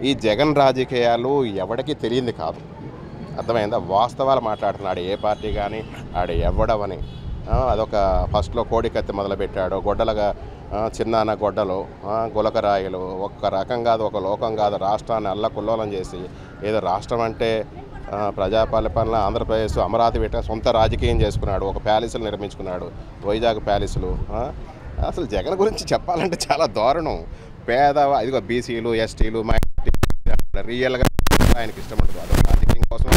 ఈ జగన్ రాజకీయాలు ఎవడికి తెలియంది కాదు. అర్థమైందా? వాస్తవాలు మాట్లాడుతున్నాడు. ఏ పార్టీ కానీ ఆడ ఎవడవని అదొక ఫస్ట్లో కోడికత్తి మొదలుపెట్టాడు. గొడ్డలుగా చిన్నాన్న గొడ్డలు, గులకరాయిలు, ఒక్క రకం కాదు, ఒక లోకం కాదు, రాష్ట్రాన్ని అల్లకుల్లోలం చేసి ఏదో రాష్ట్రం అంటే ప్రజాపాలనలో ఆంధ్రప్రదేశ్ అమరావతి పెట్టిన సొంత రాజకీయం చేసుకున్నాడు. ఒక ప్యాలెస్లు నిర్మించుకున్నాడు, వైజాగ్ ప్యాలెస్లు. అసలు జగన్ గురించి చెప్పాలంటే చాలా దారుణం. పేద ఇదిగో బీసీలు, ఎస్టీలు, మైనారిటీ రియల్గా ఆయనకి ఇష్టం ఉంటుంది. అదొక రాజకీయం కోసం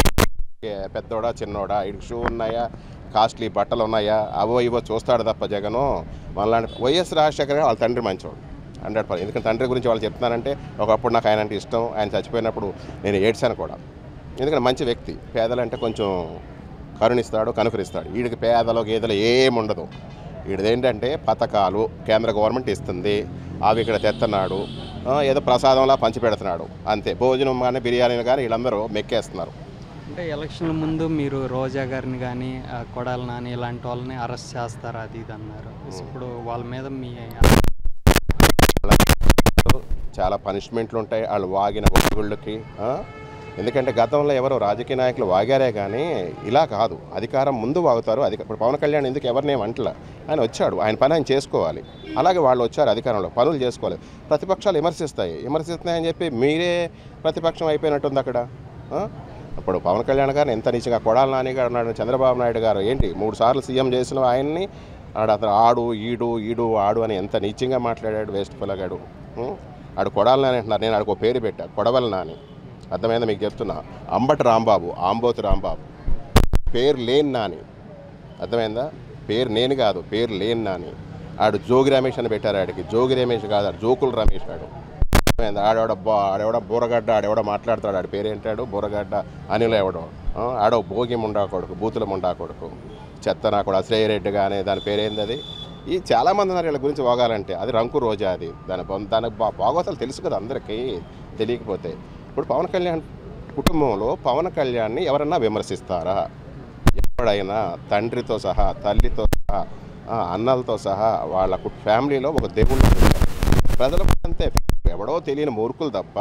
పెద్దోడా చిన్నోడా, ఇటు షూ ఉన్నాయా, కాస్ట్లీ బట్టలు ఉన్నాయా, అవో ఇవో చూస్తాడు తప్ప జగను. మళ్ళీ వైఎస్ రాజశేఖర్ వాళ్ళ తండ్రి మంచోడు 100%. ఎందుకంటే తండ్రి గురించి వాళ్ళు చెప్తున్నారంటే ఒకప్పుడు నాకు ఆయన అంటే ఇష్టం. ఆయన చచ్చిపోయినప్పుడు నేను ఏడ్చాను కూడా. ఎందుకంటే మంచి వ్యక్తి. పేదలంటే కొంచెం కరుణిస్తాడు, కనుకరిస్తాడు. వీడికి పేదలు గేదెలు ఏముండదు. వీడిదేంటంటే పథకాలు కేంద్ర గవర్నమెంట్ ఇస్తుంది, అవి ఇక్కడ తెస్తున్నాడు, ఏదో ప్రసాదంలా పంచిపెడుతున్నాడు అంతే. భోజనం కానీ బిర్యానీలు కానీ వీళ్ళందరూ మెక్కేస్తున్నారు. అంటే ఎలక్షన్ల ముందు మీరు రోజా గారిని కానీ కొడాలి నాని ఇలాంటి వాళ్ళని అరెస్ట్ చేస్తారు అది ఇది అన్నారు. ఇప్పుడు వాళ్ళ మీద మీ చాలా పనిష్మెంట్లు ఉంటాయి వాళ్ళు వాగిన ఒత్తిళ్ళకి. ఎందుకంటే గతంలో ఎవరో రాజకీయ నాయకులు వాగారే కానీ ఇలా కాదు. అధికారం ముందు వాగుతారు. ఇప్పుడు పవన్ కళ్యాణ్ ఎందుకు ఎవరినేం అంటలా, ఆయన వచ్చాడు, ఆయన పని ఆయన చేసుకోవాలి. అలాగే వాళ్ళు వచ్చారు అధికారంలో, పనులు చేసుకోవాలి. ప్రతిపక్షాలు విమర్శిస్తున్నాయని చెప్పి మీరే ప్రతిపక్షం అయిపోయినట్టుంది అక్కడ. ఇప్పుడు పవన్ కళ్యాణ్ గారు ఎంత నీచంగా, కొడాలి నాని గారు అన్నాడు, చంద్రబాబు నాయుడు గారు ఏంటి 3 సార్లు సీఎం చేసిన ఆయన్ని అతను ఆడు ఈడు ఆడు అని ఎంత నీచంగా మాట్లాడాడు. వేస్ట్ పిల్లగాడు. ఆడు కొడాలి నాని అంటున్నారు, నేను ఆడికి పేరు పెట్టా, కొడవలి నాని. అర్థమైందా మీకు చెప్తున్నా? అంబటి రాంబాబు, ఆంబోతు రాంబాబు, పేరు లేని నాని. అర్థమైందా? పేరు నేను కాదు, పేరు లేని నాని. ఆడు జోగి రమేష్ అని పెట్టారు. ఆడికి జోగి రమేష్ కాదు, జోకులు రమేష్. ఆడు అర్థమైందా? ఆడెవడ బూరగడ్డ, ఆడెవడ మాట్లాడతాడు, ఆడి పేరేంటాడు బూరగడ్డ అనిల్ ఎవడో. ఆడో భోగి ముండా కొడుకు, బూతుల ముండా కొడుకు, చెత్త నా కూడా శ్రేయరెడ్డి కానీ దాని పేరేంది అది. ఈ చాలామంది ఉన్నారు వీళ్ళ గురించి పోగాలంటే. అది రంకు రోజా, అది దానికి బాగోతాలు తెలుసు కదా అందరికీ. తెలియకపోతే ఇప్పుడు పవన్ కళ్యాణ్ కుటుంబంలో పవన్ కళ్యాణ్ని ఎవరన్నా విమర్శిస్తారా? ఎప్పుడైనా తండ్రితో సహా, తల్లితో సహా, అన్నలతో సహా వాళ్ళ ఫ్యామిలీలో ఒక దేవుళ్ళు ప్రజలకు అంతే. ఎవడో తెలియని మూర్ఖులు తప్ప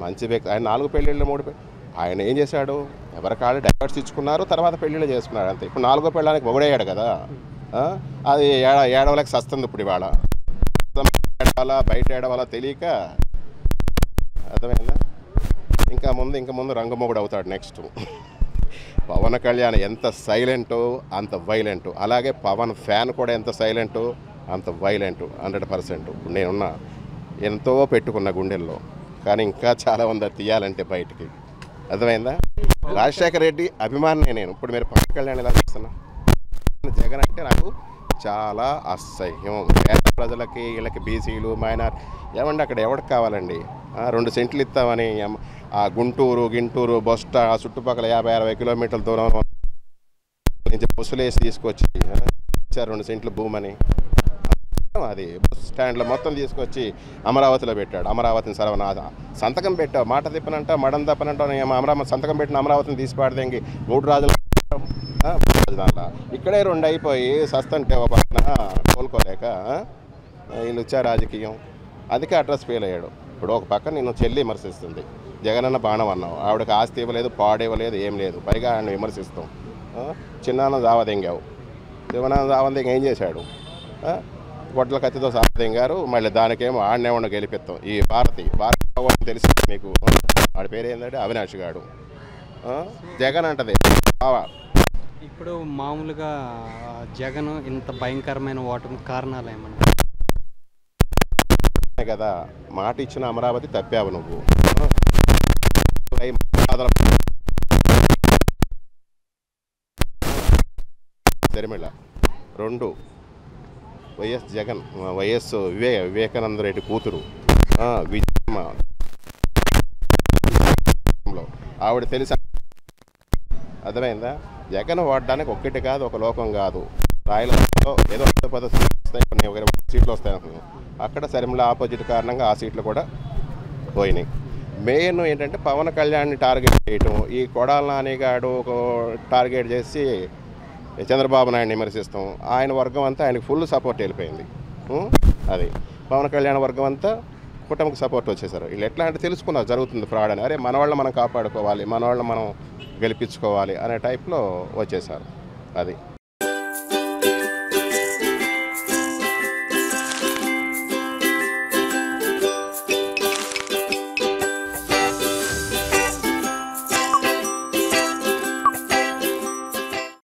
మంచి వ్యక్తి. ఆయన 4 పెళ్ళిళ్ళు 3 పెళ్ళి ఆయన ఏం చేశాడు? ఎవరికాళ్ళు డైవర్స్ ఇచ్చుకున్నారు, తర్వాత పెళ్ళిళ్ళు చేసుకున్నాడు అంతే. ఇప్పుడు 4వ పెళ్ళానికి మొగుడయ్యాడు కదా. అది ఏడవలకి సస్తుంది ఇప్పుడు. ఇవాళ ఏడవాలా బయట ఏడవాలా తెలియక. అర్థమైందా? ఇంకా ముందు రంగమొగుడు అవుతాడు నెక్స్ట్. పవన్ కళ్యాణ్ ఎంత సైలెంటో అంత వైలెంటు. అలాగే పవన్ ఫ్యాన్ కూడా ఎంత సైలెంటో అంత వైలెంటు. 100%. ఇప్పుడు నేనున్నా ఎంతో పెట్టుకున్న గుండెల్లో, కానీ ఇంకా చాలా ఉంది తీయాలంటే బయటికి. అర్థమైందా? రాజశేఖర రెడ్డి అభిమానినే నేను. ఇప్పుడు మీరు పవన్ కళ్యాణ్ ఎలా చేస్తున్నా? జగన్ అంటే నాకు చాలా అసహ్యం. పేద ప్రజలకి, వీళ్ళకి, బీసీలు, మైనారిటీ ఏమండి అక్కడ ఎవరికి కావాలండి? 2 సెంట్లు ఇస్తామని ఆ గుంటూరు బొస్ట ఆ చుట్టుపక్కల 50-60 కిలోమీటర్ల దూరం నుంచి బస్సులేసి తీసుకొచ్చి ఇచ్చారు 2 సెంట్లు భూమని. అది బస్ స్టాండ్లో మొత్తం తీసుకొచ్చి అమరావతిలో పెట్టాడు. అమరావతిని సర్వనాథ సంతకం పెట్టావు, మాట తిప్పనంట మడం తప్పనంటావు. అమరావతి సంతకం పెట్టిన అమరావతిని తీసి పాడదేంగి 3 రాజులు దాంట్లో ఇక్కడే 2 అయిపోయి సస్తంటే ఒక పక్కన కోలుకోలేక వీళ్ళు వచ్చారు రాజకీయం. అందుకే అడ్రస్ ఫెయిల్ అయ్యాడు. ఇప్పుడు ఒక పక్క నేను చెల్లి విమర్శిస్తుంది, జగనన్న బాణం అన్నావు, ఆవిడకి ఆస్తి ఇవ్వలేదు, పాడేవ్వలేదు, ఏం లేదు, పైగా ఆయన విమర్శిస్తాం. చిన్నాన్న దావదెంగావు, శివనాన్న దావదెంగ ఏం చేశాడు? గొడ్ల కత్తితో సావదెంగారు. మళ్ళీ దానికేమో ఆడనేవాడిని గెలిపిస్తాం. ఈ భారతి తెలిసి మీకు వాడి పేరు ఏంటంటే అవినాష్ గాడు. జగన్ అంటది బావా. ఇప్పుడు మామూలుగా జగన్ ఇంత భయంకరమైన ఓటమి కారణాలు ఏమన్నా కదా? మాట ఇచ్చిన అమరావతి తప్పావు నువ్వు. తిరుమల 2 వైఎస్ జగన్, వైఎస్ వివేకానంద రెడ్డి కూతురు విజయమ్మ, ఆవిడ తెలిసి. అర్థమైందా? జగన్ వాడడానికి ఒక్కటి కాదు, ఒక లోకం కాదు. రాయలసీమలో ఏదో 10 సీట్లు వస్తాయి, కొన్ని 20 సీట్లు వస్తాయి అనుకున్నాం. అక్కడ శర్మిల ఆపోజిట్ కారణంగా ఆ సీట్లు కూడా పోయినాయి. మెయిన్ ఏంటంటే పవన్ కళ్యాణ్ని టార్గెట్ చేయటం. ఈ కొడాలి నానిగాడు ఒక టార్గెట్ చేసి చంద్రబాబు నాయుడిని విమర్శిస్తాం. ఆయన వర్గం అంతా ఆయనకు ఫుల్ సపోర్ట్ వెళ్ళిపోయింది. అది పవన్ కళ్యాణ్ వర్గం అంతా కూటమికి సపోర్ట్ వచ్చేసారు. వీళ్ళు ఎట్లా అంటే తెలుసుకున్నారు జరుగుతుంది ఫ్రాడ్ అని. అరే మన వాళ్ళని మనం కాపాడుకోవాలి, మన వాళ్ళని మనం గెలిపించుకోవాలి అనే టైప్లో వచ్చేసారు. అది